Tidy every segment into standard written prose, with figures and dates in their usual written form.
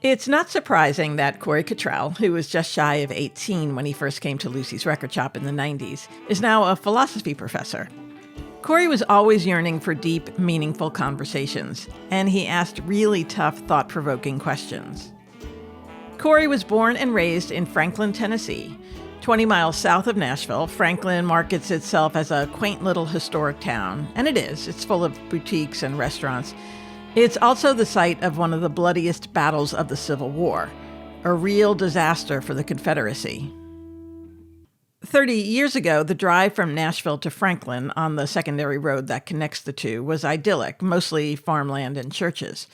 It's not surprising that Corey Kittrell, who was just shy of 18 when he first came to Lucy's record shop in the 90s, is now a philosophy professor. Corey was always yearning for deep, meaningful conversations, and he asked really tough, thought-provoking questions. Corey was born and raised in Franklin, Tennessee. 20 miles south of Nashville, Franklin markets itself as a quaint little historic town, and it is. It's full of boutiques and restaurants. It's also the site of one of the bloodiest battles of the Civil War, a real disaster for the Confederacy. 30 years ago, the drive from Nashville to Franklin on the secondary road that connects the two was idyllic, mostly farmland and churches.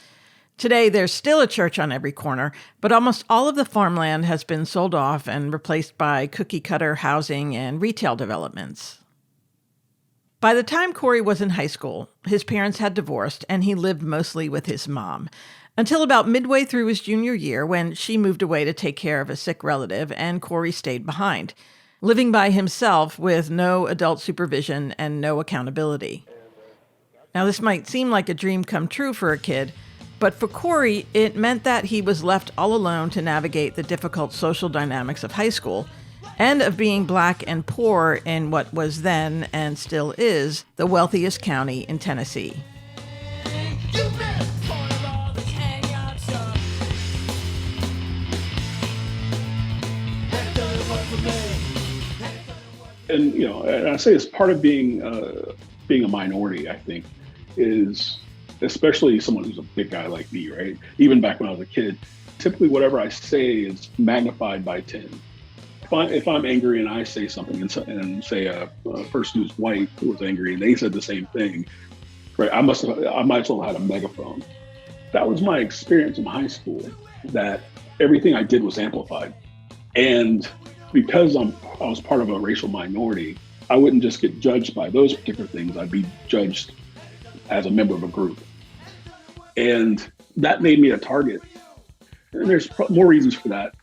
Today, there's still a church on every corner, but almost all of the farmland has been sold off and replaced by cookie-cutter housing and retail developments. By the time Corey was in high school, his parents had divorced and he lived mostly with his mom, until about midway through his junior year when she moved away to take care of a sick relative and Corey stayed behind, living by himself with no adult supervision and no accountability. Now, this might seem like a dream come true for a kid, but for Corey, it meant that he was left all alone to navigate the difficult social dynamics of high school and of being Black and poor in what was then, and still is, the wealthiest county in Tennessee. And, and I say it's part of being a minority, I think, is especially someone who's a big guy like me, right? Even back when I was a kid, typically whatever I say is magnified by 10. If I'm angry and I say something and say a person who's white who was angry and they said the same thing, right? I might as well have had a megaphone. That was my experience in high school, that everything I did was amplified. And because I was part of a racial minority, I wouldn't just get judged by those particular things. I'd be judged as a member of a group. And that made me a target. And there's more reasons for that.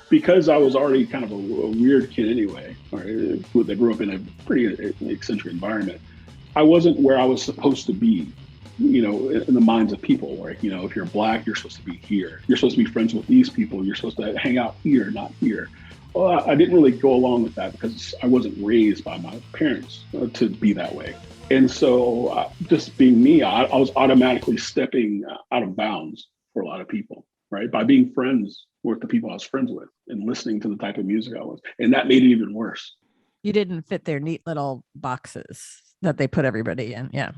Because I was already kind of a weird kid anyway, right, that grew up in a pretty eccentric environment, I wasn't where I was supposed to be, in the minds of people. Like, if you're Black, you're supposed to be here. You're supposed to be friends with these people. You're supposed to hang out here, not here. Well, I didn't really go along with that because I wasn't raised by my parents to be that way. And so just being me, I was automatically stepping out of bounds for a lot of people, right? By being friends with the people I was friends with and listening to the type of music I was. And that made it even worse. You didn't fit their neat little boxes that they put everybody in. Yeah.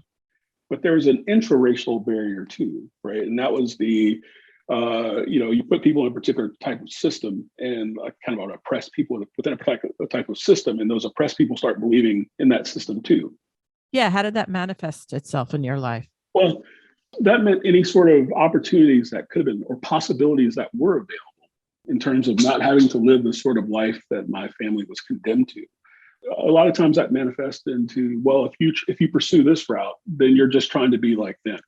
But there was an intraracial barrier too, right? And that was the, you put people in a particular type of system and kind of oppress people within a type of system. And those oppressed people start believing in that system too. Yeah. How did that manifest itself in your life? Well, that meant any sort of opportunities that could have been, or possibilities that were available in terms of not having to live the sort of life that my family was condemned to. A lot of times that manifests into, well, if you pursue this route, then you're just trying to be like them.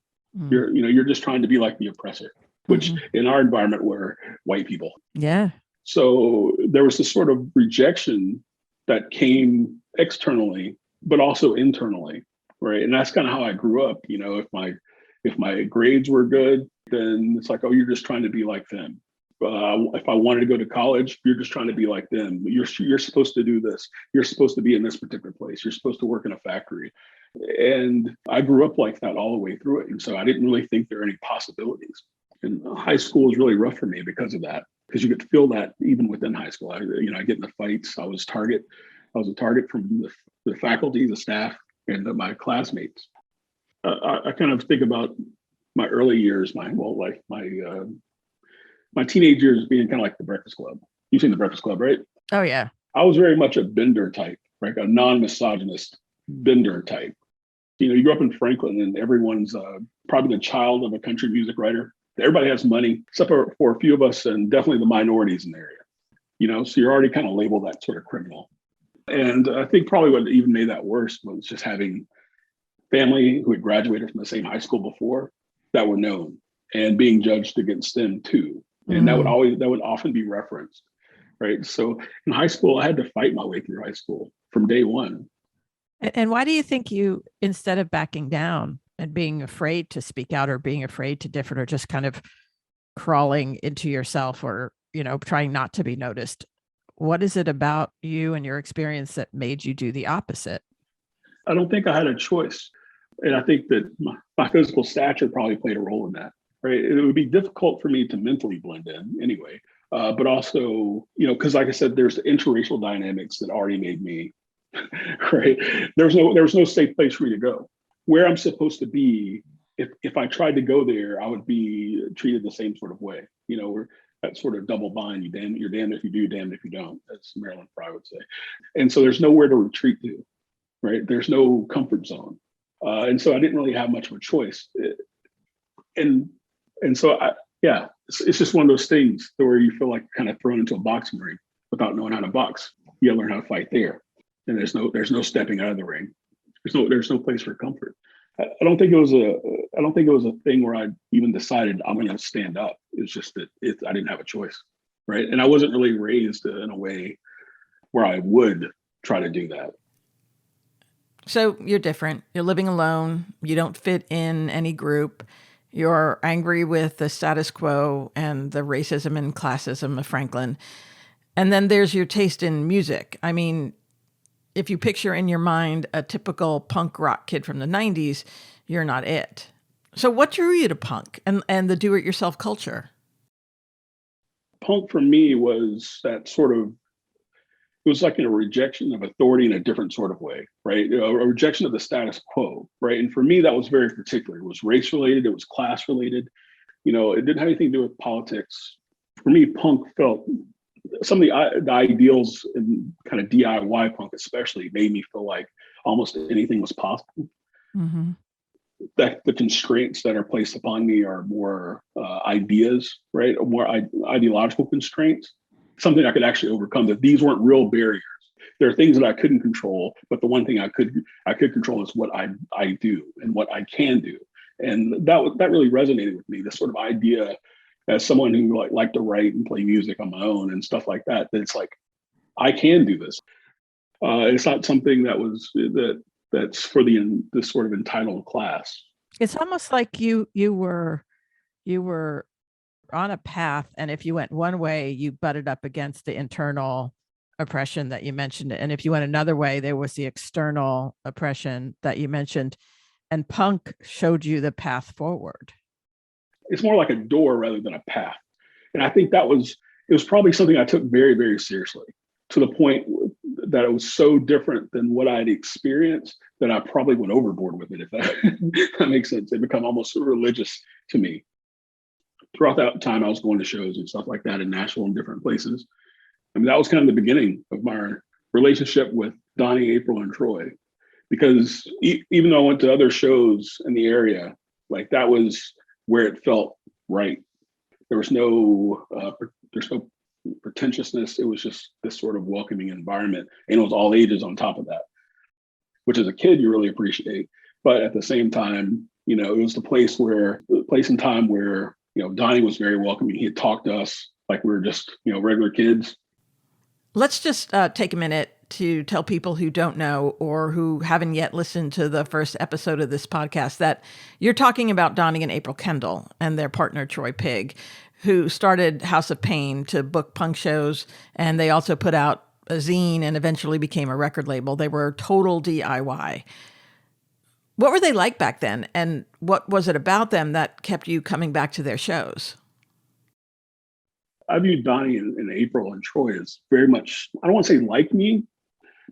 You're just trying to be like the oppressor, which in our environment were white people. Yeah. So there was this sort of rejection that came externally, but also internally, right? And that's kind of how I grew up. If my grades were good, then it's like, oh, you're just trying to be like them. If I wanted to go to college, you're just trying to be like them. You're supposed to do this. You're supposed to be in this particular place. You're supposed to work in a factory. And I grew up like that all the way through it. And so I didn't really think there were any possibilities. And high school was really rough for me because of that, because you could feel that even within high school. I get in the fights. I was a target from the faculty, the staff, and my classmates. I kind of think about my early years, my teenage years being kind of like the Breakfast Club. You've seen the Breakfast Club, right? Oh, yeah. I was very much a Bender type, right? A non-misogynist Bender type. You grew up in Franklin and everyone's probably the child of a country music writer. Everybody has money, except for a few of us and definitely the minorities in the area. So you're already kind of labeled that sort of criminal. And I think probably what even made that worse was just having family who had graduated from the same high school before that were known and being judged against them too. And that would often be referenced, right? So in high school, I had to fight my way through high school from day one. And why do you think you, instead of backing down and being afraid to speak out or being afraid to differ or just kind of crawling into yourself or, trying not to be noticed, what is it about you and your experience that made you do the opposite? I don't think I had a choice. And I think that my physical stature probably played a role in that, right? It would be difficult for me to mentally blend in anyway. But also, because like I said, there's the interracial dynamics that already made me, right? There was no safe place for me to go. Where I'm supposed to be, if I tried to go there, I would be treated the same sort of way. Where that sort of double bind, you're damned if you do, damned if you don't, as Marilyn Fry would say. And so there's nowhere to retreat to, right? There's no comfort zone. And so I didn't really have much of a choice. And so it's just one of those things where you feel like kind of thrown into a boxing ring without knowing how to box. You gotta learn how to fight there. And there's no stepping out of the ring. There's no place for comfort. I don't think it was a thing where I even decided I'm going to stand up. It's just that I didn't have a choice, right? And I wasn't really raised in a way where I would try to do that. So you're different. You're living alone. You don't fit in any group. You're angry with the status quo and the racism and classism of Franklin. And then there's your taste in music. I mean, if you picture in your mind a typical punk rock kid from the 90s, you're not it. So what drew you to punk and the do-it-yourself culture? Punk for me was that sort of, it was like a rejection of authority in a different sort of way, right? A rejection of the status quo, right? And for me, that was very particular. It was race related, it was class related. It didn't have anything to do with politics. For me, punk felt some of the ideals in kind of DIY punk, especially, made me feel like almost anything was possible. Mm-hmm. That the constraints that are placed upon me are more ideas, right? Or more ideological constraints, something I could actually overcome. That these weren't real barriers. There are things that I couldn't control, but the one thing I could control is what I do and what I can do, and that really resonated with me. This sort of idea, as someone who liked to write and play music on my own and stuff like that, that it's like I can do this. It's not something that's for this sort of entitled class. It's almost like you were on a path, and if you went one way, you butted up against the internal oppression that you mentioned, and if you went another way, there was the external oppression that you mentioned, and punk showed you the path forward. It's more like a door rather than a path, and I think it was probably something I took very, very seriously, to the point that it was so different than what I'd experienced that I probably went overboard with it, if that makes sense. It became almost religious to me. Throughout that time, I was going to shows and stuff like that in Nashville and different places. I mean, that was kind of the beginning of my relationship with Donnie, April, and Troy, because even though I went to other shows in the area, like that was where it felt right. There was there's no pretentiousness. It was just this sort of welcoming environment, and it was all ages on top of that, which as a kid you really appreciate. But at the same time, it was the place and time where Donnie was very welcoming. He had talked to us like we were just regular kids. Let's just take a minute to tell people who don't know or who haven't yet listened to the first episode of this podcast that you're talking about Donnie and April Kendall and their partner Troy Pigg, who started House of Pain to book punk shows, and they also put out a zine and eventually became a record label. They were total DIY. What were they like back then, and what was it about them that kept you coming back to their shows? I viewed Donnie and April and Troy as very much, I don't want to say like me,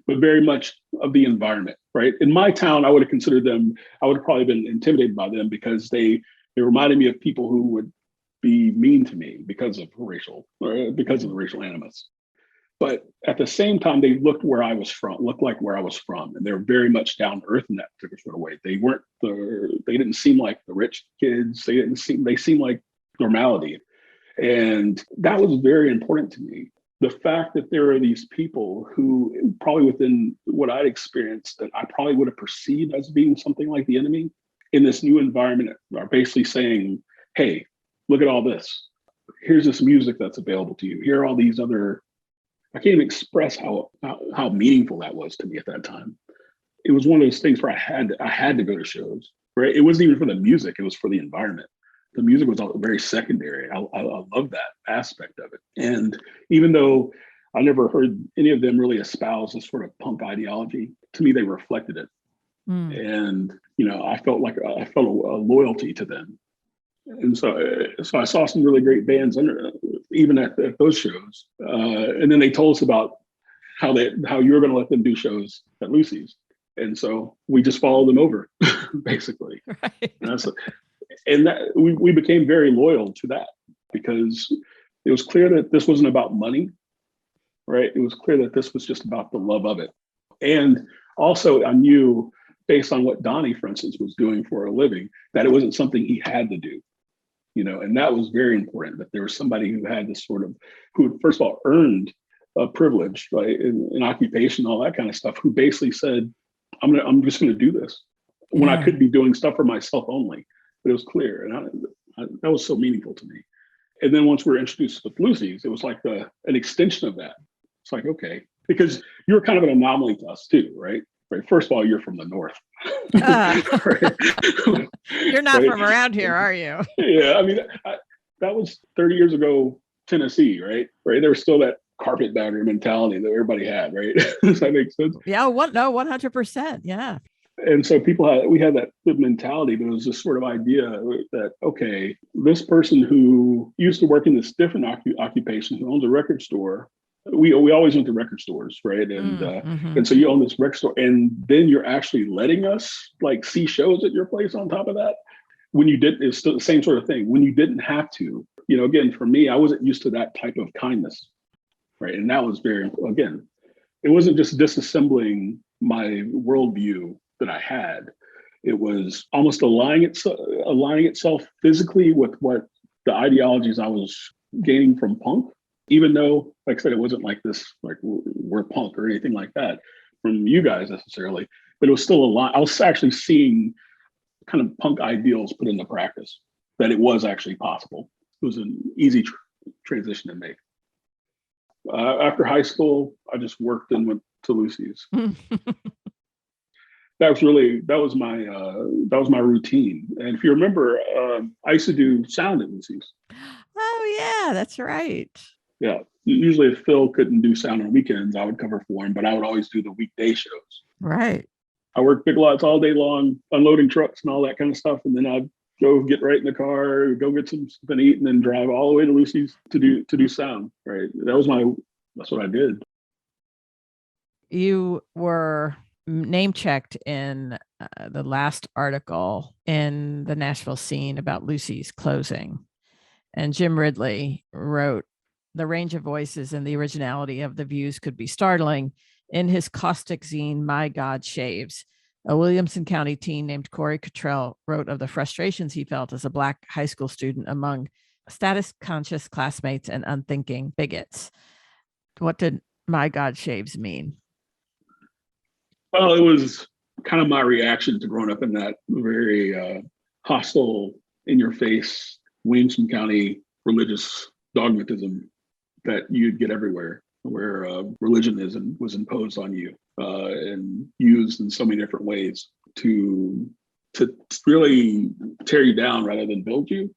but very much of the environment, right? In my town, I would have considered them, I would have probably been intimidated by them because they reminded me of people who would be mean to me because of the racial animus. But at the same time, they looked like where I was from. And they're very much down to earth in that particular sort of way. They didn't seem like the rich kids. They seemed like normality. And that was very important to me. The fact that there are these people who probably within what I'd experienced that I probably would have perceived as being something like the enemy in this new environment are basically saying, hey, look at all this. Here's this music that's available to you. Here are all these other, I can't even express how meaningful that was to me at that time. it was one of those things where I had to go to shows, right? It wasn't even for the music; it was for the environment. The music was all very secondary. I love that aspect of it. And even though I never heard any of them really espouse this sort of punk ideology, to me they reflected it. Mm. And I felt like I felt a loyalty to them. And so I saw some really great bands even at those shows. And then they told us about how you were going to let them do shows at Lucy's. And so we just followed them over, basically. Right. And that we became very loyal to that because it was clear that this wasn't about money, right? It was clear that this was just about the love of it. And also I knew, based on what Donnie, for instance, was doing for a living, that it wasn't something he had to do. And that was very important, that there was somebody who had this who first of all earned a privilege, right, in occupation, all that kind of stuff, who basically said, I'm just going to do this when I could be doing stuff for myself only. But it was clear, and that was so meaningful to me. And then once we were introduced with Lucy's, it was like an extension of that. It's like, okay, because you're kind of an anomaly to us too, right? Right. First of all, you're from the north. You're not from around here, are you? Yeah, I mean, that was 30 years ago, Tennessee, right? Right. There was still that carpetbagger mentality that everybody had, right? Does that make sense? Yeah. 100%. Yeah. And so we had that good mentality, but it was this sort of idea that, okay, this person who used to work in this different occupation, who owns a record store, we always went to record stores, right? And and so you own this record store, and then you're actually letting us like see shows at your place on top of that. When you didn't, it's still the same sort of thing. When you didn't have to, again, for me, I wasn't used to that type of kindness, right? And that was again, it wasn't just disassembling my worldview that I had. It was almost aligning itself physically with what the ideologies I was gaining from punk. Even though, like I said, it wasn't like this, like we're punk or anything like that from you guys necessarily, but it was still a lot. I was actually seeing kind of punk ideals put into practice, that it was actually possible. It was an easy transition to make. After high school, I just worked and went to Lucy's. That was my routine. And if you remember, I used to do sound at Lucy's. Oh yeah, that's right. Yeah. Usually if Phil couldn't do sound on weekends, I would cover for him, but I would always do the weekday shows. Right. I worked big lots all day long, unloading trucks and all that kind of stuff. And then I'd go get right in the car, go get something to eat, and then drive all the way to Lucy's to do sound. Right. That's what I did. You were name checked in the last article in the Nashville Scene about Lucy's closing. And Jim Ridley wrote, "The range of voices and the originality of the views could be startling." In his caustic zine, My God Shaves, a Williamson County teen named Corey Kittrell wrote of the frustrations he felt as a Black high school student among status-conscious classmates and unthinking bigots. What did My God Shaves mean? Well, it was kind of my reaction to growing up in that very hostile, in-your-face Williamson County religious dogmatism that you'd get everywhere, where religion was imposed on you and used in so many different ways to really tear you down rather than build you.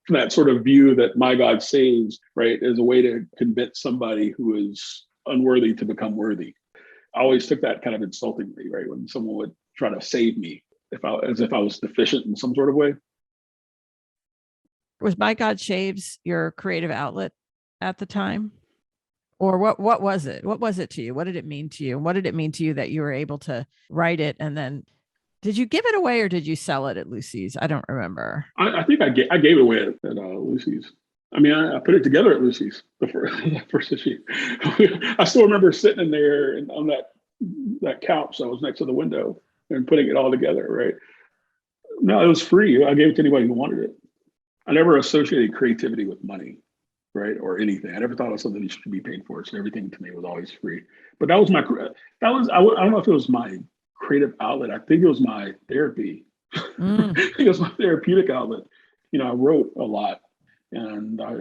That sort of view that My God saves, right, is a way to convince somebody who is unworthy to become worthy. I always took that kind of insultingly, right, when someone would try to save me as if I was deficient in some sort of way. Was My God Shaves your creative outlet at the time? Or what was it? What was it to you? What did it mean to you? And what did it mean to you that you were able to write it? And then did you give it away or did you sell it at Lucy's? I don't remember. I think I gave it away at Lucy's. I mean, I put it together at Lucy's, the first issue. I still remember sitting in there and on that couch that was next to the window and putting it all together, right? No, it was free. I gave it to anybody who wanted it. I never associated creativity with money, right? Or anything. I never thought it was something you should be paid for. So everything to me was always free. But I don't know if it was my creative outlet. I think it was my therapy. I think it was my therapeutic outlet. I wrote a lot and I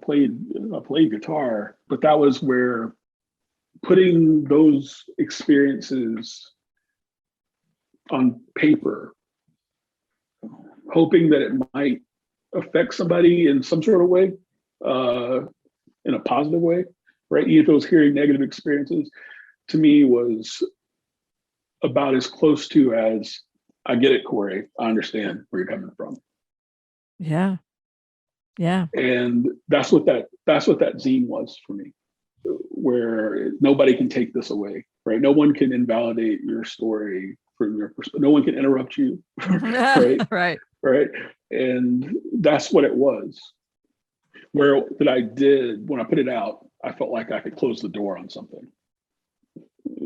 played guitar, but that was where putting those experiences on paper, hoping that it might affect somebody in some sort of way, uh, in a positive way, right? Even if it was hearing negative experiences, to me was about as close to as I get it, Corey. I understand where you're coming from. Yeah. Yeah. And that's what that zine was for me, where nobody can take this away, right? No one can invalidate your story from your perspective. No one can interrupt you, right? Right. Right. And that's what it was. Where that I did when I put it out, I felt like I could close the door on something.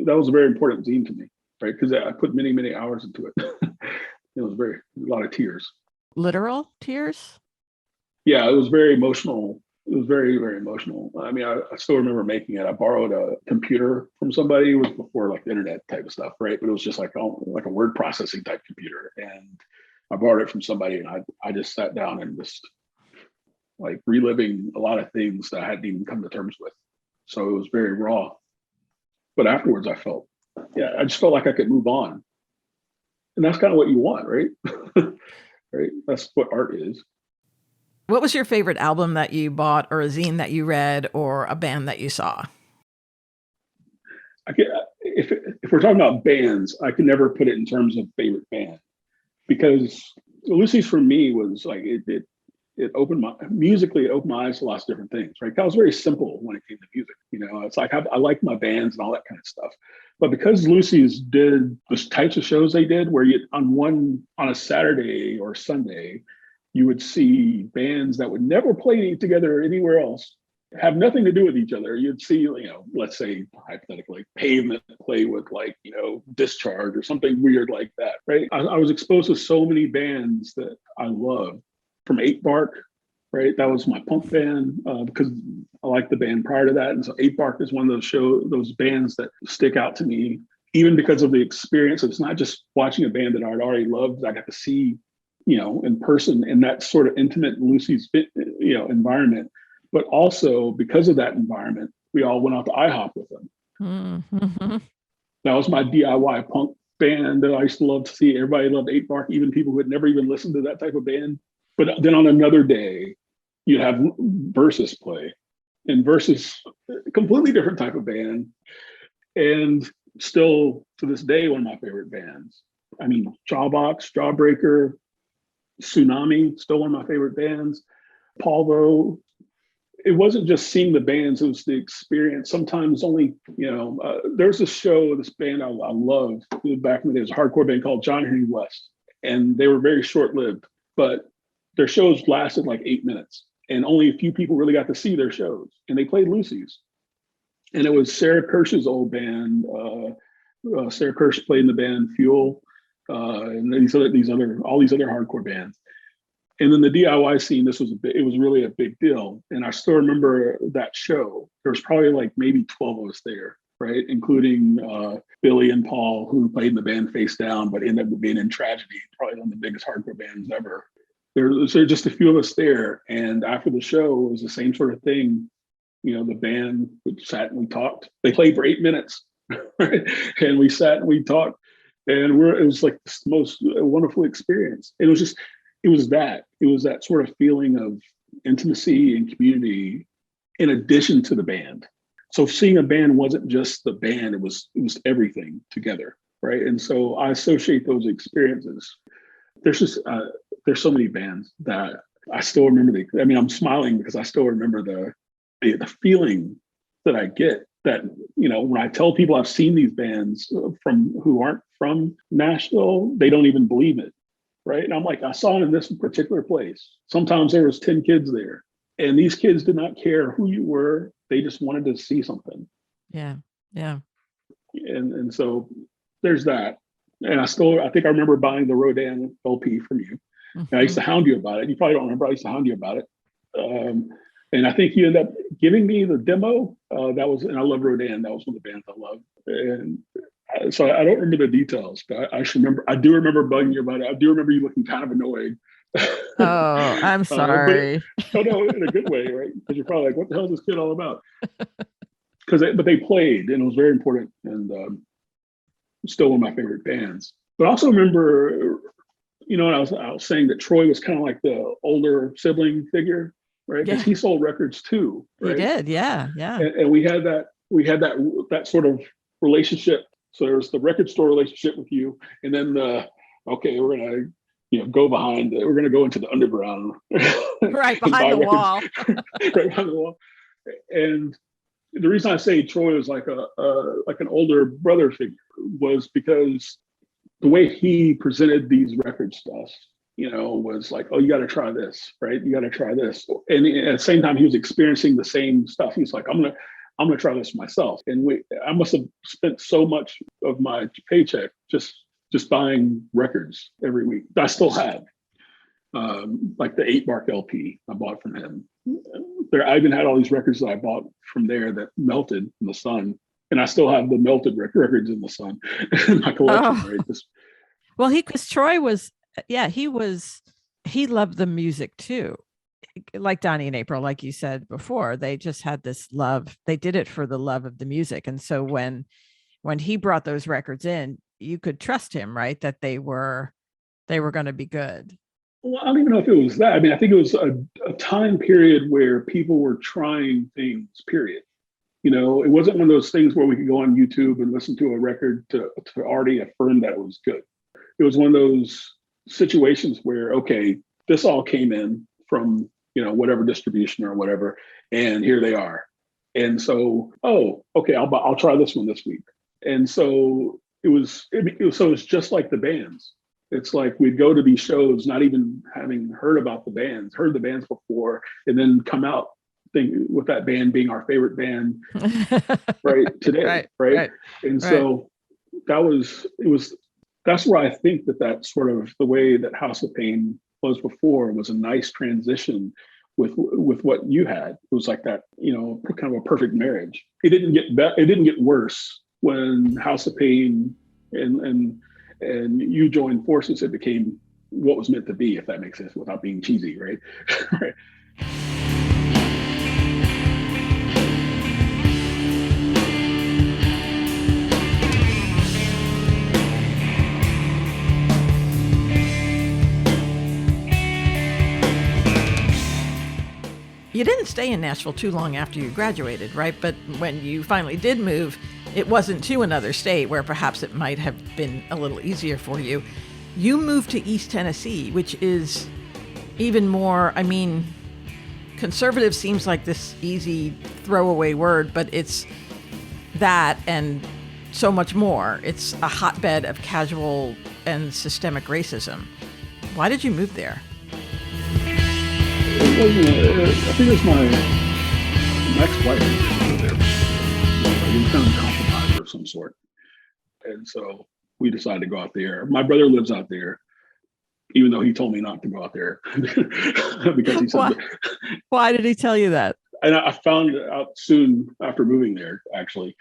That was a very important zine to me, right? Because I put many, many hours into it. It was a lot of tears. Literal tears? Yeah, it was very emotional. It was very, very emotional. I mean, I still remember making it. I borrowed a computer from somebody. It was before like the internet type of stuff, right? But it was just like a word processing type computer. And I borrowed it from somebody, and I just sat down and just like reliving a lot of things that I hadn't even come to terms with. So it was very raw. But afterwards, I just felt like I could move on. And that's kind of what you want, right? Right? That's what art is. What was your favorite album that you bought, or a zine that you read, or a band that you saw? I can, if we're talking about bands, I can never put it in terms of favorite band because Lucy's for me was like it opened my musically, it opened my eyes to lots of different things, right? That was very simple when it came to music. It's like I like my bands and all that kind of stuff. But because Lucy's did the types of shows they did, where you on a Saturday or Sunday, you would see bands that would never play together anywhere else, have nothing to do with each other. You'd see, let's say hypothetically, Pavement play with like, Discharge or something weird like that, right? I was exposed to so many bands that I love, from 8 Bark, right? That was my punk band, because I liked the band prior to that. And so 8 Bark is one of those bands that stick out to me, even because of the experience. It's not just watching a band that I'd already loved. I got to see, in person in that sort of intimate Lucy's, environment. But also because of that environment, we all went out to IHOP with them. Mm-hmm. That was my DIY punk band that I used to love to see. Everybody loved 8 Bark, even people who had never even listened to that type of band. But then on another day, you'd have Versus play, and Versus, completely different type of band, and still to this day, one of my favorite bands. I mean, Jawbox, Jawbreaker, Tsunami, still one of my favorite bands. Polvo. It wasn't just seeing the bands; it was the experience. Sometimes only, there's this band I loved back in the day. It was a hardcore band called John Henry West, and they were very short-lived, but their shows lasted like 8 minutes, and only a few people really got to see their shows. And they played Lucy's, and it was Sarah Kirsch's old band. Sarah Kirsch played in the band Fuel, and all these other hardcore bands. And then the DIY scene, it was really a big deal. And I still remember that show. There was probably like maybe 12 of us there, right? Including Billy and Paul, who played in the band Face Down, but ended up being in Tragedy, probably one of the biggest hardcore bands ever. There were just a few of us there. And after the show, it was the same sort of thing. The band sat and we talked. They played for 8 minutes, right? And we sat and we talked. And it was like the most wonderful experience. It was that sort of feeling of intimacy and community in addition to the band. So seeing a band wasn't just the band, it was everything together, right? And so I associate those experiences. There's so many bands that I still remember. I'm smiling because I still remember the feeling that I get, that, when I tell people I've seen these bands who aren't from Nashville, they don't even believe it. Right. And I'm like, I saw it in this particular place. Sometimes there was 10 kids there, and these kids did not care who you were. They just wanted to see something. Yeah. Yeah. And so there's that. And I think I remember buying the Rodan LP from you. Mm-hmm. And I used to hound you about it. You probably don't remember. I used to hound you about it. And I think you ended up giving me the demo. And I love Rodan. That was one of the bands I loved. And so I don't remember the details, but I do remember bugging you about it. I do remember you looking kind of annoyed. Oh, I'm sorry. No, in a good way, right? Because you're probably like, what the hell is this kid all about? But they played, and it was very important, and still one of my favorite bands. But I also remember, I was saying that Troy was kind of like the older sibling figure, right? Because Yeah, he sold records too, he right? did. Yeah, yeah. And we had that sort of relationship. So there was the record store relationship with you, and then okay, we're gonna we're gonna go into the underground Right and behind buy the records wall. right behind the wall. And the reason I say Troy was like like an older brother figure was because the way he presented these records to us, was like, oh, you got to try this, right? You got to try this. And at the same time, he was experiencing the same stuff. He's like, I'm gonna try this myself. And I must have spent so much of my paycheck just buying records every week. I still have, like the 8 Bark LP I bought from him. I even had all these records that I bought from there that melted in the sun, and I still have the melted records in the sun in my collection. Oh, Right, just well, because Troy was, yeah, he loved the music too. Like Donnie and April, like you said before, they just had this love. They did it for the love of the music. And so when he brought those records in, you could trust him, right? That they were going to be good. well, I don't even know if it was that. I mean, I think it was a time period where people were trying things. Period. It wasn't one of those things where we could go on YouTube and listen to a record to already affirm that it was good. It was one of those situations where, okay, this all came in from, whatever distribution or whatever, and here they are. And so, oh, okay, I'll try this one this week. And so it's just like the bands. It's like we'd go to these shows, not even having heard the bands before, and then come out with that band being our favorite band right today, Right, right? right, And right. so that's where I think that sort of the way that House of Pain was before was a nice transition with what you had. It was like that, kind of a perfect marriage. It didn't get worse when House of Pain and you joined forces. It became what was meant to be, if that makes sense, without being cheesy, right? Right. You didn't stay in Nashville too long after you graduated, right? But when you finally did move, it wasn't to another state where perhaps it might have been a little easier for you. You moved to East Tennessee, which is even more, I mean, conservative seems like this easy throwaway word, but it's that and so much more. It's a hotbed of casual and systemic racism. Why did you move there? I think it was my ex-wife who there. He was kind of a compromiser of some sort. And so we decided to go out there. My brother lives out there, even though he told me not to go out there because he said, Why? Why did he tell you that? and I found out soon after moving there, actually,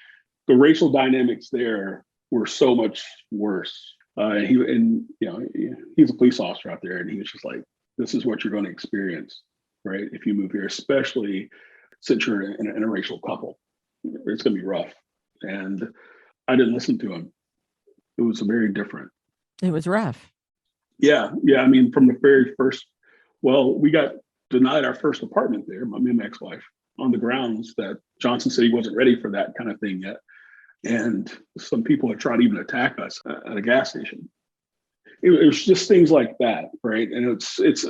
the racial dynamics there were so much worse. He's a police officer out there, and he was just like, "This is what you're going to experience, right? If you move here, especially since you're in an interracial couple, it's going to be rough." And I didn't listen to him. It was very different. It was rough. Yeah, yeah. I mean, from the very first, well, we got denied our first apartment there, my ex-wife, on the grounds that Johnson said he wasn't ready for that kind of thing yet. And some people had tried to even attack us at a gas station. It was just things like that, right? And it's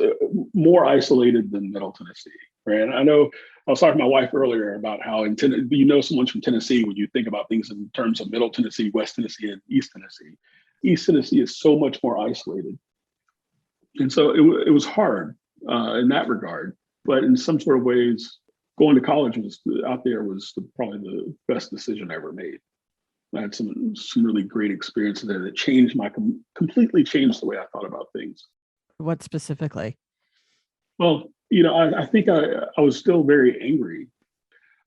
more isolated than Middle Tennessee, right? And I know I was talking to my wife earlier about how someone from Tennessee when you think about things in terms of Middle Tennessee, West Tennessee, and East Tennessee. East Tennessee is so much more isolated, and so it was hard in that regard. But in some sort of ways, going to college out there was probably the best decision I ever made. I had some really great experiences there that completely changed the way I thought about things. What specifically? Well, I think I was still very angry,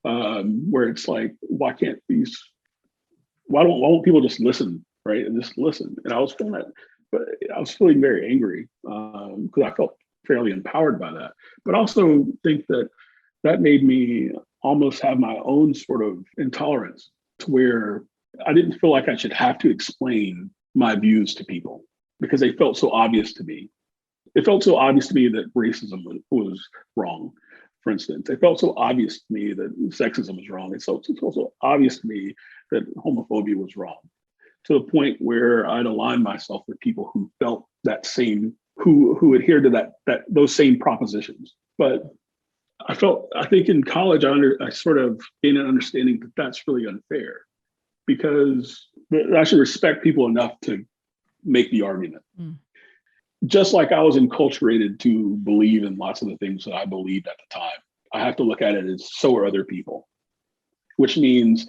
where it's like, why won't people just listen, right? And just listen. And I was feeling that, but I was feeling very angry because I felt fairly empowered by that. But also think that made me almost have my own sort of intolerance to where I didn't feel like I should have to explain my views to people because they felt so obvious to me. It felt so obvious to me that racism was wrong, for instance. It felt so obvious to me that sexism was wrong. It felt so obvious to me that homophobia was wrong, to the point where I'd align myself with people who felt that same, who adhered to that those same propositions. But I think in college, I sort of gained an understanding that that's really unfair because I should respect people enough to make the argument. Mm. Just like I was enculturated to believe in lots of the things that I believed at the time, I have to look at it as so are other people, which means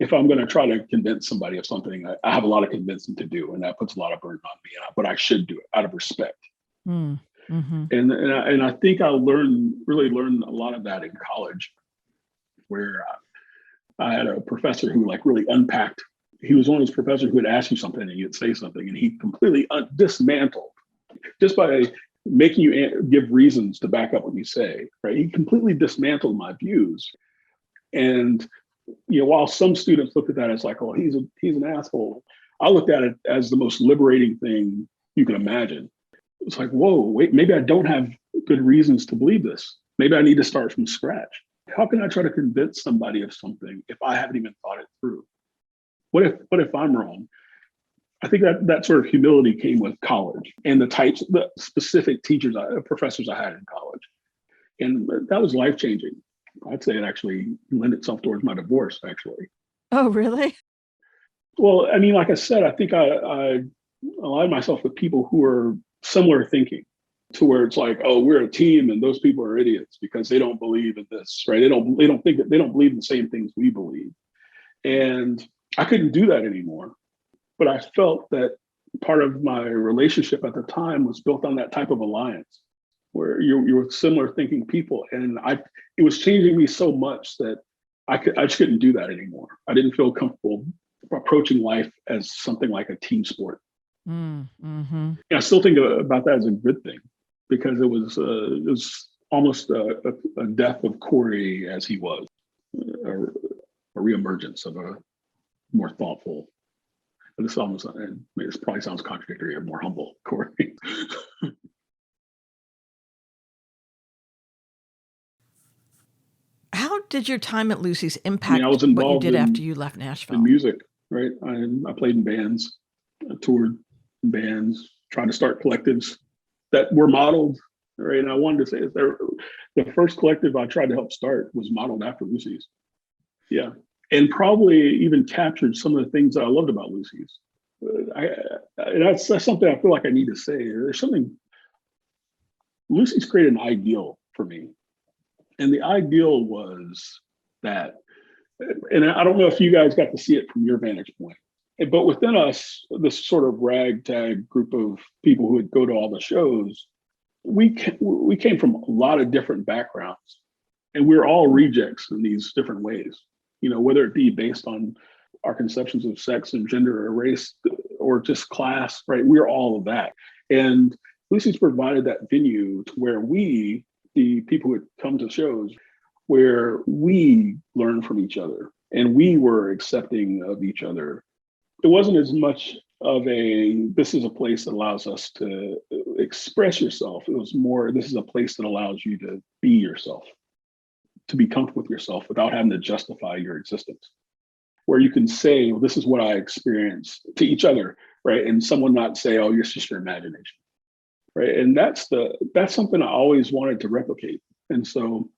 if I'm going to try to convince somebody of something, I have a lot of convincing to do, and that puts a lot of burden on me, but I should do it out of respect. Mm. Mm-hmm. And I think I really learned a lot of that in college, where I had a professor who like really unpacked. He was one of those professors who would ask you something and you'd say something, and he completely dismantled just by making you give reasons to back up what you say. Right? He completely dismantled my views, and while some students looked at that as like, oh, he's an asshole, I looked at it as the most liberating thing you can imagine. It's like, whoa, wait, maybe I don't have good reasons to believe this. Maybe I need to start from scratch. How can I try to convince somebody of something if I haven't even thought it through? What if I'm wrong? I think that sort of humility came with college and the specific professors I had in college. And that was life-changing. I'd say it actually lent itself towards my divorce, actually. Oh, really? Well, I mean, like I said, I think I aligned myself with people who are similar thinking, to where it's like, oh, we're a team and those people are idiots because they don't believe in this, right? They don't believe in the same things we believe. And I couldn't do that anymore. But I felt that part of my relationship at the time was built on that type of alliance, where you were similar thinking people. And it was changing me so much that I just couldn't do that anymore. I didn't feel comfortable approaching life as something like a team sport. Mm-hmm. I still think about that as a good thing, because it was almost a death of Corey as he was, a reemergence of a more thoughtful. This probably sounds contradictory, or more humble Corey. How did your time at Lucy's impact what you did after you left Nashville? In music, right? I played in bands, I toured in bands, tried to start collectives that were modeled, right? And I wanted to say the first collective I tried to help start was modeled after Lucy's. Yeah. And probably even captured some of the things that I loved about Lucy's. That's something I feel like I need to say. There's something, Lucy's created an ideal for me. And the ideal was that, and I don't know if you guys got to see it from your vantage point, but within us, this sort of ragtag group of people who would go to all the shows, we came from a lot of different backgrounds, and we're all rejects in these different ways, whether it be based on our conceptions of sex and gender or race or just class, right? We're all of that. And Lucy's provided that venue to where we, the people who come to shows, where we learn from each other and we were accepting of each other. It wasn't as much of this is a place that allows us to express yourself. It was more, this is a place that allows you to be yourself, to be comfortable with yourself without having to justify your existence. Where you can say, well, this is what I experienced, to each other, right? And someone not say, oh, it's just your imagination, right? And that's something I always wanted to replicate. And so,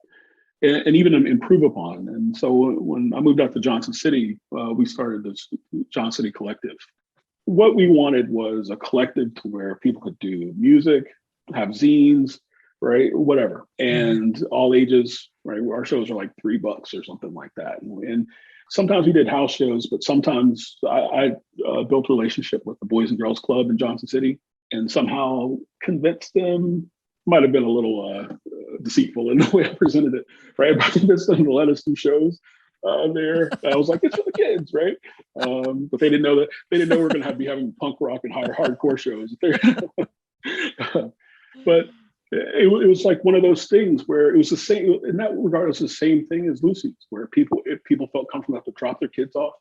and even improve upon. And so when I moved out to Johnson City, we started this Johnson City Collective. What we wanted was a collective to where people could do music, have zines, right? Whatever. And all ages, right? Our shows are like $3 or something like that. And sometimes we did house shows, but sometimes I built a relationship with the Boys and Girls Club in Johnson City and somehow convinced them, might have been a little deceitful in the way I presented it, right? But I convinced them to let us do shows there. I was like, it's for the kids, right? But they didn't know we were going to be having punk rock and hardcore shows. But it was like one of those things where it was the same, in that regard, it was the same thing as Lucy's, where if people felt comfortable enough to drop their kids off.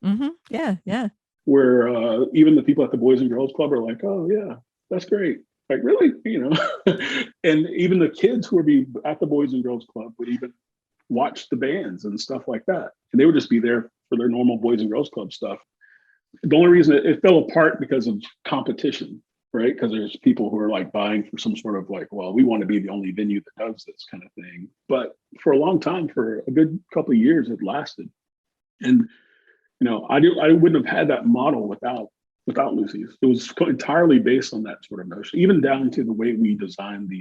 Mm-hmm. Yeah. where even the people at the Boys and Girls Club are like, oh yeah, that's great. Like really, and even the kids who would be at the Boys and Girls Club would even watch the bands and stuff like that. And they would just be there for their normal Boys and Girls Club stuff. The only reason it fell apart because of competition, right? Because there's people who are like buying for some sort of like, well, we want to be the only venue that does this kind of thing. But for a long time, for a good couple of years, it lasted. And I wouldn't have had that model without Lucy's. It was entirely based on that sort of notion, even down to the way we designed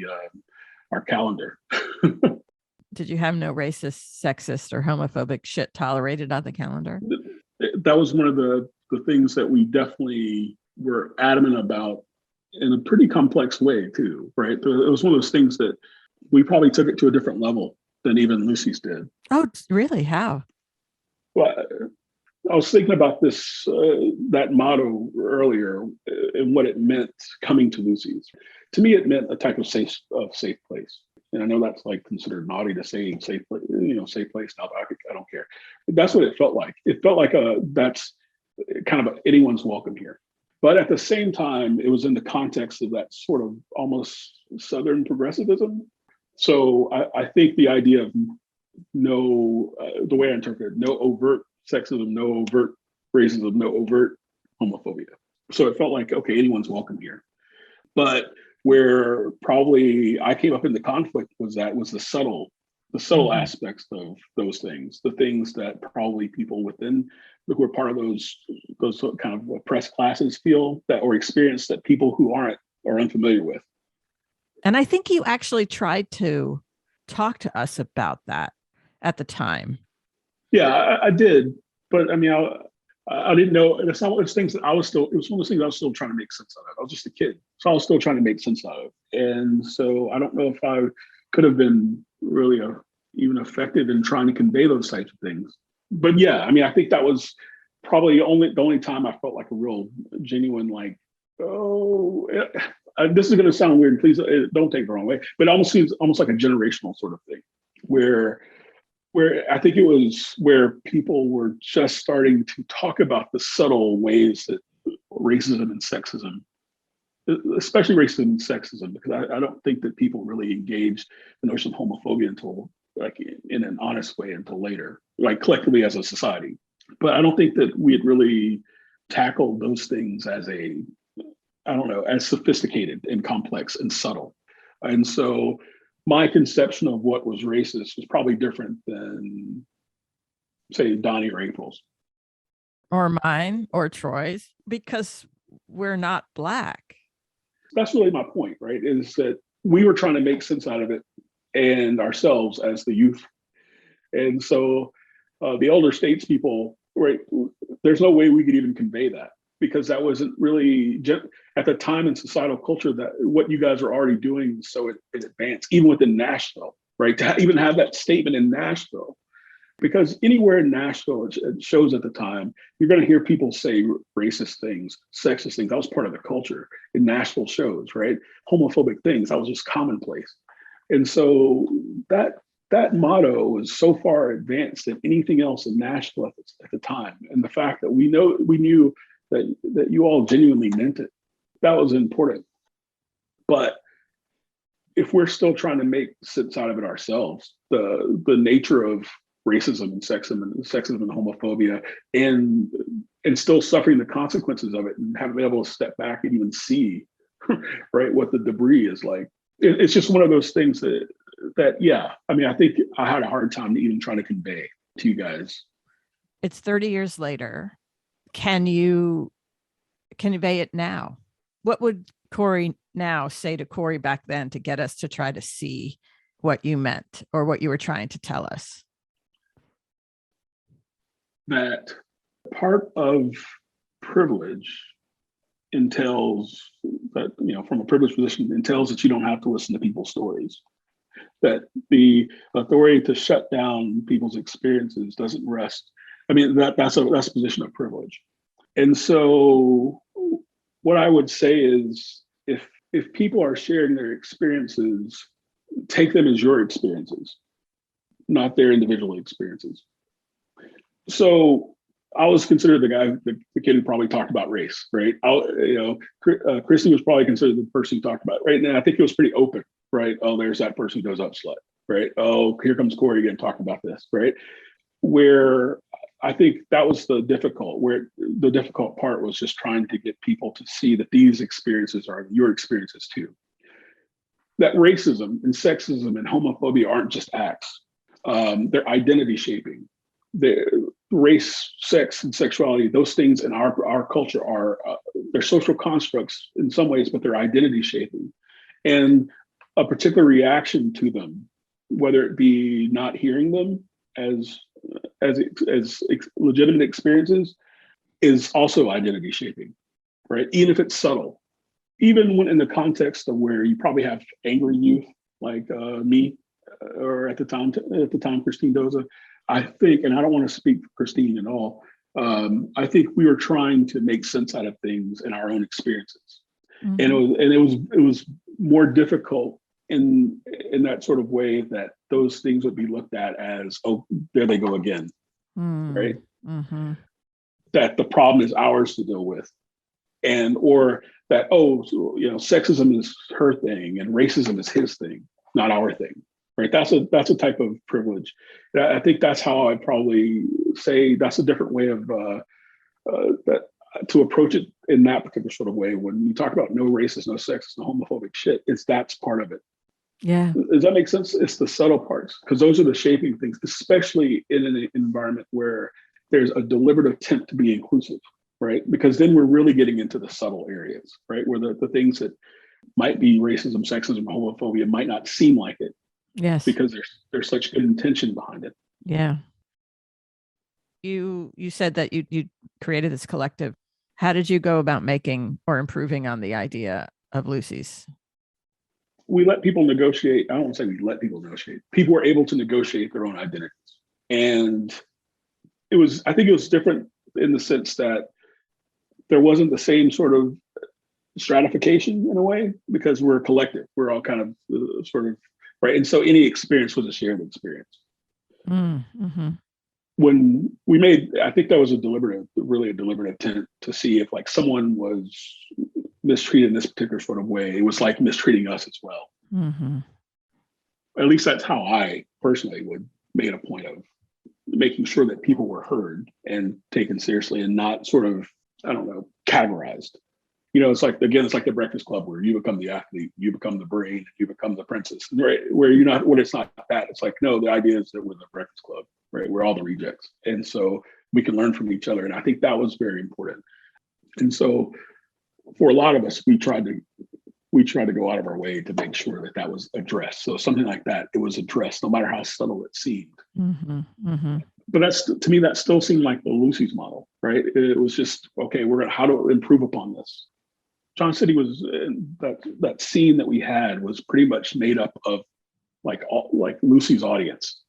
our calendar. Did you have no racist, sexist, or homophobic shit tolerated on the calendar? That was one of the things that we definitely were adamant about in a pretty complex way too, right? It was one of those things that we probably took it to a different level than even Lucy's did. Oh, really? How? Well, I was thinking about this, that motto earlier and what it meant coming to Lucy's. To me, it meant a type of safe place. And I know that's like considered naughty to say safe place now, but I don't care. That's what it felt like. It felt like that's kind of anyone's welcome here. But at the same time, it was in the context of that sort of almost Southern progressivism. So I think the idea of the way I interpret it, no overt sexism, no overt racism, no overt homophobia. So it felt like, okay, anyone's welcome here. But where probably I came up in the conflict was the subtle aspects of those things, the things that probably people within who are part of those kind of oppressed classes feel that or experience that people who are unfamiliar with. And I think you actually tried to talk to us about that at the time. Yeah, I did, but I mean, I didn't know. And it's not one of those things that it was one of those things I was still trying to make sense out of. I was just a kid, so I was still trying to make sense out of. And so I don't know if I could have been really even effective in trying to convey those types of things. But yeah, I mean, I think that was probably the only time I felt like a real genuine, like, this is going to sound weird. Please don't take it the wrong way, but it almost seems almost like a generational sort of thing where I think it was where people were just starting to talk about the subtle ways that racism and sexism, especially racism and sexism, because I don't think that people really engaged the notion of homophobia until like in an honest way until later, like collectively as a society. But I don't think that we had really tackled those things as as sophisticated and complex and subtle. And so my conception of what was racist was probably different than, say, Donnie or April's. Or mine or Troy's, because we're not Black. That's really my point, right? Is that we were trying to make sense out of it and ourselves as the youth. And so the elder statespeople, right, there's no way we could even convey that because that wasn't really at the time in societal culture that what you guys are already doing so in advance, even within Nashville, right? To even have that statement in Nashville, because anywhere in Nashville, it shows at the time, you're going to hear people say racist things, sexist things. That was part of the culture in Nashville shows, right? Homophobic things, that was just commonplace. And so that motto was so far advanced than anything else in Nashville at the time. And the fact that we knew that you all genuinely meant it, that was important. But if we're still trying to make sense out of it ourselves, the nature of racism and sexism and homophobia and still suffering the consequences of it and haven't been able to step back and even see right what the debris is like. It's just one of those things that yeah, I mean, I think I had a hard time even trying to convey to you guys. It's 30 years later. Can you convey it now? What would Corey now say to Corey back then to get us to try to see what you meant or what you were trying to tell us? That part of privilege entails that, from a privileged position, entails that you don't have to listen to people's stories. That the authority to shut down people's experiences doesn't rest. I mean, that's a position of privilege. And so what I would say is if people are sharing their experiences, take them as your experiences, not their individual experiences. So I was considered the guy, the kid who probably talked about race, right? Christy was probably considered the person who talked about it, right? And I think it was pretty open, right? Oh, there's that person who goes up slut, right? Oh, here comes Corey again talking about this, right? Where I think that was where the difficult part was just trying to get people to see that these experiences are your experiences too. That racism and sexism and homophobia aren't just acts. They're identity shaping. The race, sex, and sexuality, those things in our culture are they're social constructs in some ways, but they're identity shaping. And a particular reaction to them, whether it be not hearing them as legitimate experiences, is also identity shaping, right? Even if it's subtle, even when in the context of where you probably have angry youth like me, or at the time Christine Doza. I think, and I don't want to speak for Christine at all. I think we were trying to make sense out of things in our own experiences, and it was more difficult in that sort of way that those things would be looked at as, oh, there they go again, right? Mm-hmm. That the problem is ours to deal with, and or that, oh, so, sexism is her thing and racism is his thing, not our thing, right? That's a type of privilege. I think that's how I'd probably say that's a different way of that to approach it in that particular sort of way. When you talk about no racist, no sexist, no homophobic shit, that's part of it. Yeah. Does that make sense? It's the subtle parts, because those are the shaping things, especially in an environment where there's a deliberate attempt to be inclusive, right? Because then we're really getting into the subtle areas, right? Where the things that might be racism, sexism, homophobia might not seem like it. Yes. Because there's such good intention behind it. Yeah. You said that you created this collective. How did you go about making or improving on the idea of Lucy's? We let people negotiate. I don't want to say we let people negotiate. People were able to negotiate their own identities. And I think it was different in the sense that there wasn't the same sort of stratification in a way, because we're a collective. We're all kind of sort of, right? And so any experience was a shared experience. Mm-hmm. When we I think that was really a deliberate attempt to see if like someone was mistreated in this particular sort of way, it was like mistreating us as well. Mm-hmm. At least that's how I personally would make a point of making sure that people were heard and taken seriously and not sort of, I don't know, categorized. It's like, again, it's like the Breakfast Club, where you become the athlete, you become the brain, you become the princess, right? Where when it's not that, it's like, no, the idea is that we're the Breakfast Club, right? We're all the rejects. And so we can learn from each other. And I think that was very important. And so for a lot of us, we tried to go out of our way to make sure that was addressed. So something like that, it was addressed, no matter how subtle it seemed. Mm-hmm. Mm-hmm. But to me, that still seemed like the Lucy's model, right? It was just, okay, how to improve upon this. John City was that scene that we had was pretty much made up of like Lucy's audience.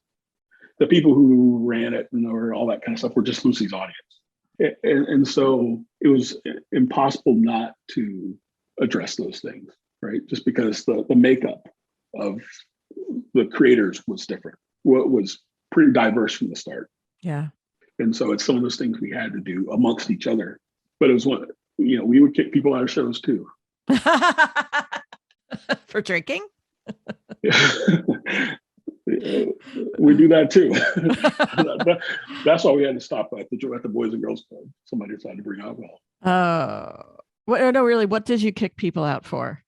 The people who ran it and all that kind of stuff were just Lucy's audience. And so it was impossible not to address those things, right? Just because the makeup of the creators was different. What was pretty diverse from the start. Yeah. And so it's some of those things we had to do amongst each other. But it was we would kick people out of shows too. For drinking? We do that too. That's why we had to stop at the Boys and Girls Club. Somebody decided to bring alcohol. No, really, what did you kick people out for?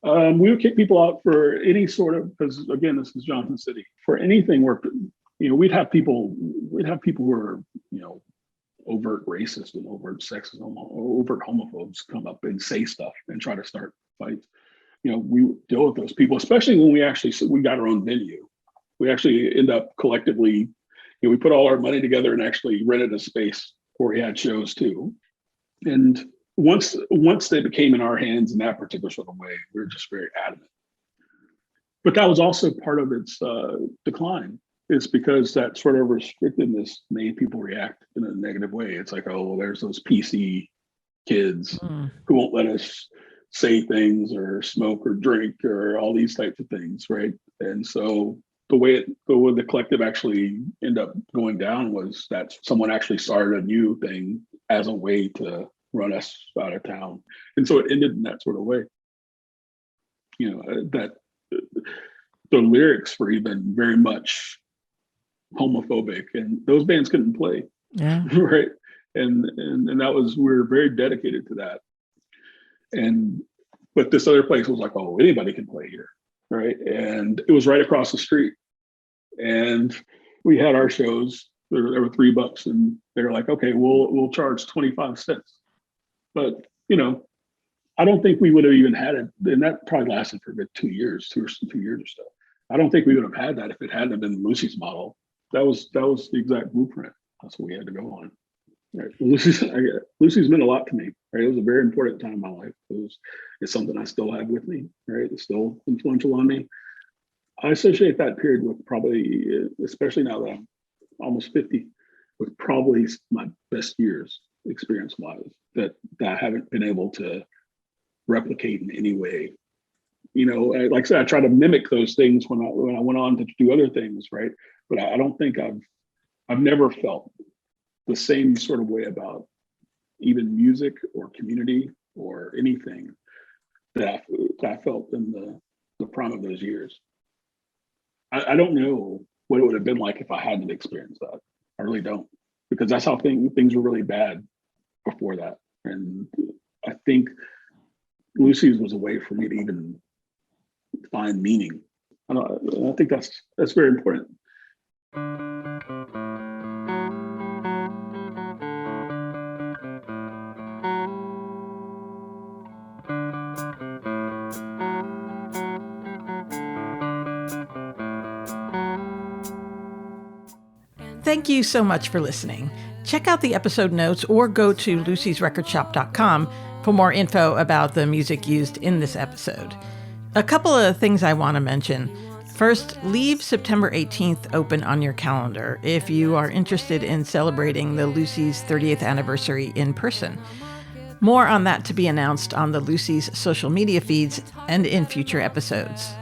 We would kick people out for any sort of, because again, this is Johnson City, for anything where, we'd have people who are, overt racist and overt sexist, overt homophobes come up and say stuff and try to start fights. We deal with those people, especially when we got our own venue. We actually end up collectively, we put all our money together and actually rented a space where we had shows too. And once they became in our hands in that particular sort of way, we were just very adamant. But that was also part of its decline. It's because that sort of restrictedness made people react in a negative way. It's like, oh, well, there's those PC kids who won't let us say things or smoke or drink or all these types of things, right? And so the way the collective actually ended up going down was that someone actually started a new thing as a way to run us out of town. And so it ended in that sort of way. That the lyrics were even very much homophobic, and those bands couldn't play. Yeah. Right. And that was, we were very dedicated to that. But this other place was like, oh, anybody can play here. Right. And it was right across the street. And we had our shows, there were $3, and they were like, okay, we'll charge 25 cents. But, I don't think we would have even had it. And that probably lasted for a good 2 years or so. I don't think we would have had that if it hadn't been Lucy's model. That was the exact blueprint. That's what we had to go on. Right. Lucy's meant a lot to me. Right. It was a very important time in my life. It's something I still have with me. Right. It's still influential on me. I associate that period with probably, especially now that I'm almost 50, with probably my best years experience-wise that I haven't been able to replicate in any way. Like I said, I try to mimic those things when I went on to do other things, right? But I don't think I've never felt the same sort of way about even music or community or anything that I felt in the prime of those years. I don't know what it would have been like if I hadn't experienced that. I really don't, because that's how things were really bad before that. And I think Lucy's was a way for me to even find meaning. I think that's very important. Thank you so much for listening. Check out the episode notes or go to lucysrecordshop.com for more info about the music used in this episode. A couple of things I want to mention. First, leave September 18th open on your calendar if you are interested in celebrating the Lucy's 30th anniversary in person. More on that to be announced on the Lucy's social media feeds and in future episodes.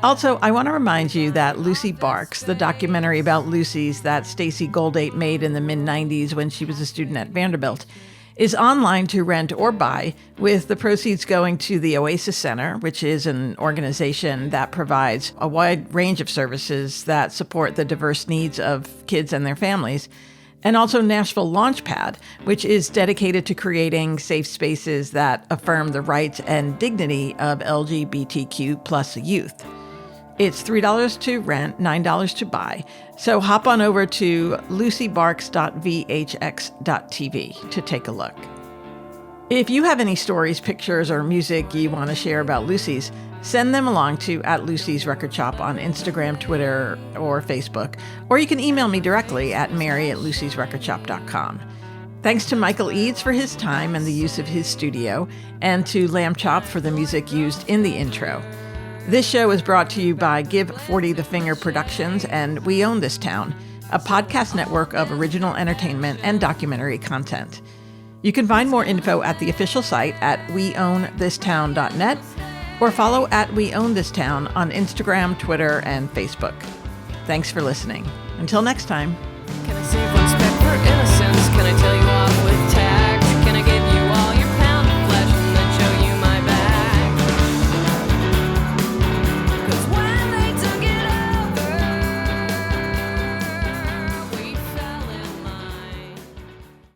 Also, I want to remind you that Lucy Barks, the documentary about Lucy's that Stacey Goldate made in the mid-90s when she was a student at Vanderbilt, is online to rent or buy, with the proceeds going to the Oasis Center, which is an organization that provides a wide range of services that support the diverse needs of kids and their families, and also Nashville Launchpad, which is dedicated to creating safe spaces that affirm the rights and dignity of LGBTQ plus youth. It's $3 to rent, $9 to buy. So hop on over to lucybarks.vhx.tv to take a look. If you have any stories, pictures, or music you want to share about Lucy's, send them along to @Lucy's Record Shop on Instagram, Twitter, or Facebook, or you can email me directly at mary@lucysrecordshop.com. Thanks to Michael Eads for his time and the use of his studio, and to Lamb Chop for the music used in the intro. This show is brought to you by Give 40 the Finger Productions and We Own This Town, a podcast network of original entertainment and documentary content. You can find more info at the official site at weownthistown.net or follow @weownthistown on Instagram, Twitter, and Facebook. Thanks for listening. Until next time. Can I save one spec for innocence? Can I tell you